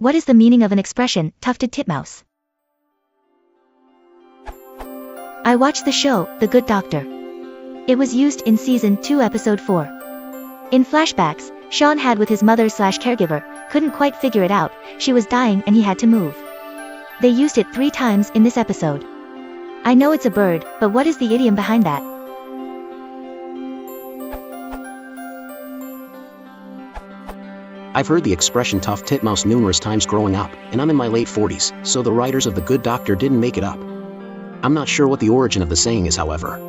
What is the meaning of an expression, tufted titmouse? I watched the show, The Good Doctor. It was used in Season 2 Episode 4. In flashbacks, Sean had with his mother/caregiver, couldn't quite figure it out, she was dying and he had to move. They used it 3 times in this episode. I know it's a bird, but what is the idiom behind that? I've heard the expression tough titmouse numerous times growing up, and I'm in my late 40s, so the writers of The Good Doctor didn't make it up. I'm not sure what the origin of the saying is, however.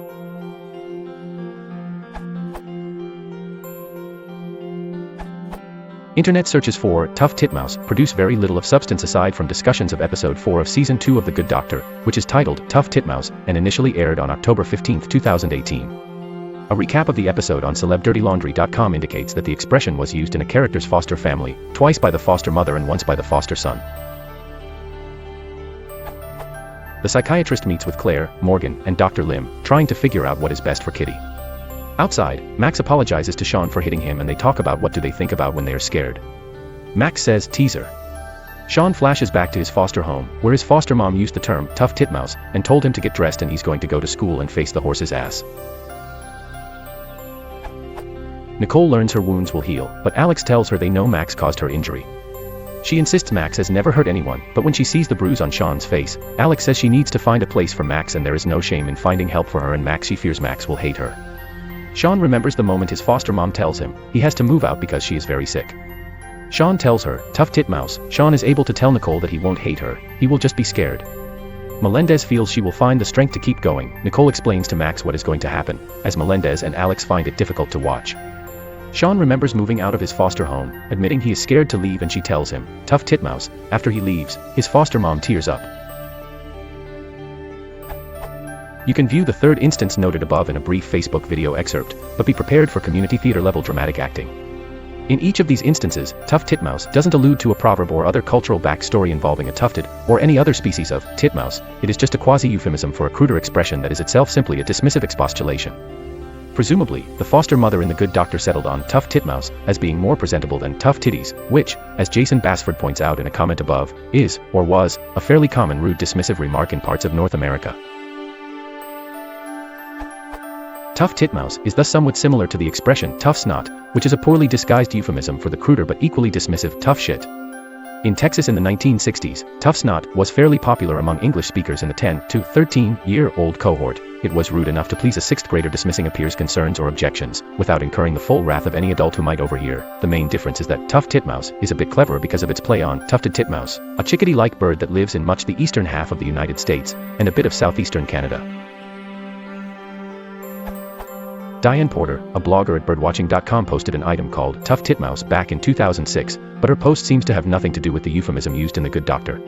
Internet searches for tough titmouse produce very little of substance aside from discussions of episode 4 of season 2 of The Good Doctor, which is titled Tough Titmouse and initially aired on October 15, 2018. A recap of the episode on celebdirtylaundry.com indicates that the expression was used in a character's foster family, twice by the foster mother and once by the foster son. The psychiatrist meets with Claire, Morgan, and Dr. Lim, trying to figure out what is best for Kitty. Outside, Max apologizes to Sean for hitting him and they talk about what do they think about when they are scared. Max says, teaser. Sean flashes back to his foster home, where his foster mom used the term tough titmouse and told him to get dressed and he's going to go to school and face the horse's ass. Nicole learns her wounds will heal, but Alex tells her they know Max caused her injury. She insists Max has never hurt anyone, but when she sees the bruise on Sean's face, Alex says she needs to find a place for Max and there is no shame in finding help for her, and she fears Max will hate her. Sean remembers the moment his foster mom tells him he has to move out because she is very sick. Sean tells her, tough titmouse. Sean is able to tell Nicole that he won't hate her, he will just be scared. Melendez feels she will find the strength to keep going. Nicole explains to Max what is going to happen, as Melendez and Alex find it difficult to watch. Sean remembers moving out of his foster home, admitting he is scared to leave, and she tells him, tough titmouse. After he leaves, his foster mom tears up. You can view the third instance noted above in a brief Facebook video excerpt, but be prepared for community theater level dramatic acting. In each of these instances, tough titmouse doesn't allude to a proverb or other cultural backstory involving a tufted, or any other species of titmouse. It is just a quasi-euphemism for a cruder expression that is itself simply a dismissive expostulation. Presumably, the foster mother in The Good Doctor settled on tough titmouse as being more presentable than tough titties, which, as Jason Basford points out in a comment above, is, or was, a fairly common rude dismissive remark in parts of North America. Tough titmouse is thus somewhat similar to the expression tough snot, which is a poorly disguised euphemism for the cruder but equally dismissive tough shit. In Texas in the 1960s, tough snot was fairly popular among English speakers in the 10 to 13-year-old cohort. It was rude enough to please a 6th grader dismissing a peer's concerns or objections, without incurring the full wrath of any adult who might overhear. The main difference is that tough titmouse is a bit cleverer because of its play on tufted titmouse, a chickadee-like bird that lives in much the eastern half of the United States, and a bit of southeastern Canada. Diane Porter, a blogger at birdwatching.com, posted an item called Tough Titmouse back in 2006, but her post seems to have nothing to do with the euphemism used in The Good Doctor.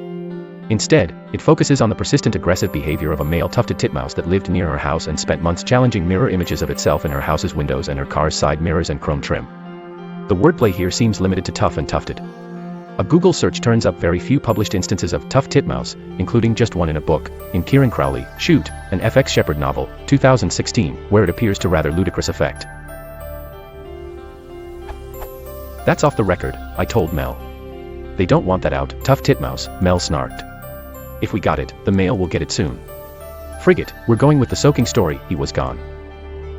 Instead, it focuses on the persistent aggressive behavior of a male tufted titmouse that lived near her house and spent months challenging mirror images of itself in her house's windows and her car's side mirrors and chrome trim. The wordplay here seems limited to tough and tufted. A Google search turns up very few published instances of tough titmouse, including just one in a book, in Kieran Crowley, Shoot, an F.X. Shepard novel, 2016, where it appears to rather ludicrous effect. That's off the record, I told Mel. They don't want that out, tough titmouse, Mel snarked. If we got it, the mail will get it soon. Frigate, we're going with the soaking story. He was gone.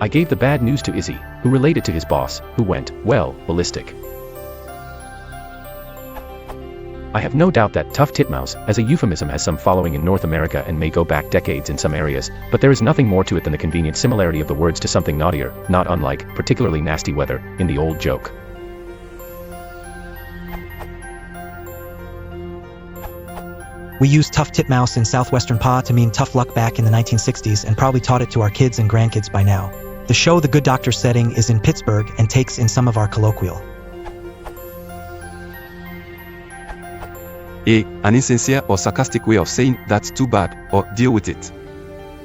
I gave the bad news to Izzy, who relayed it to his boss, who went, well, ballistic. I have no doubt that tough titmouse, as a euphemism, has some following in North America and may go back decades in some areas, but there is nothing more to it than the convenient similarity of the words to something naughtier, not unlike, particularly nasty weather, in the old joke. We used tough titmouse in southwestern PA to mean tough luck back in the 1960s and probably taught it to our kids and grandkids by now. The show The Good Doctor setting is in Pittsburgh and takes in some of our colloquial. A. An insincere or sarcastic way of saying that's too bad, or deal with it.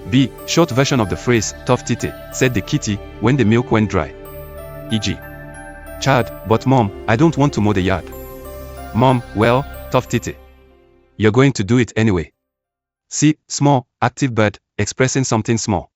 B. Short version of the phrase tough titty, said the kitty when the milk went dry. E.g. Chad, but mom, I don't want to mow the yard. Mom, well, tough titty. You're going to do it anyway. C. Small, active bird, expressing something small.